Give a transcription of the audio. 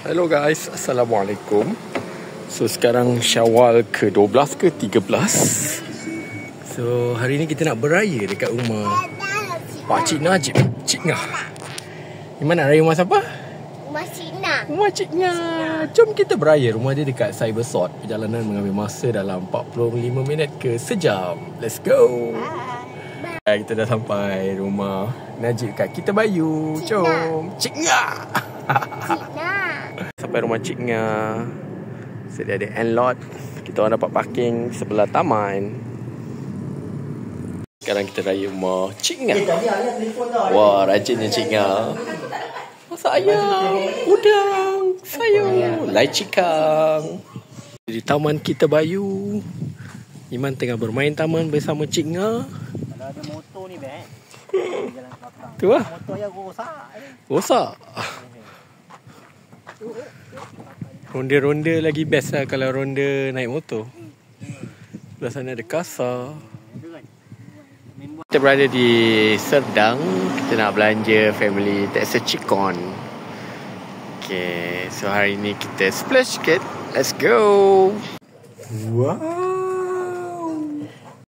Hello guys, Assalamualaikum. So sekarang Syawal ke-12 ke 13. So hari ni kita nak beraya dekat rumah Pakcik Najib, Cik Ngah. Di mana raya rumah siapa? Rumah Cik Ngah. Rumah Cik Ngah. Jom kita beraya. Rumah dia dekat Cybersort. Perjalanan mengambil masa dalam 45 minit ke sejam. Let's go. Bye. Kita dah sampai rumah Najib kat Kita Bayu. Jom. Cik Ngah. Cik Ngah. Sampai rumah Cik Ngah. So dia ada end-lot. Kita orang dapat parking sebelah taman. Sekarang kita raya rumah Cik Ngah. Wah, rajinnya Cik Ngah. Masak ayam, udang, sayur, lai cikang. Di taman Kita Bayu. Iman tengah bermain taman bersama Cik Ngah. Kalau ada motor ni jalan belakang. Tu lah. Motor yang rosak. Rosak. Ronda-ronda lagi best lah kalau ronda naik motor. Sebelah sana ada kasar. Kita berada di Serdang. Kita nak belanja family Texas Chicken. Okay, so hari ni kita splash sikit. Let's go. Wow.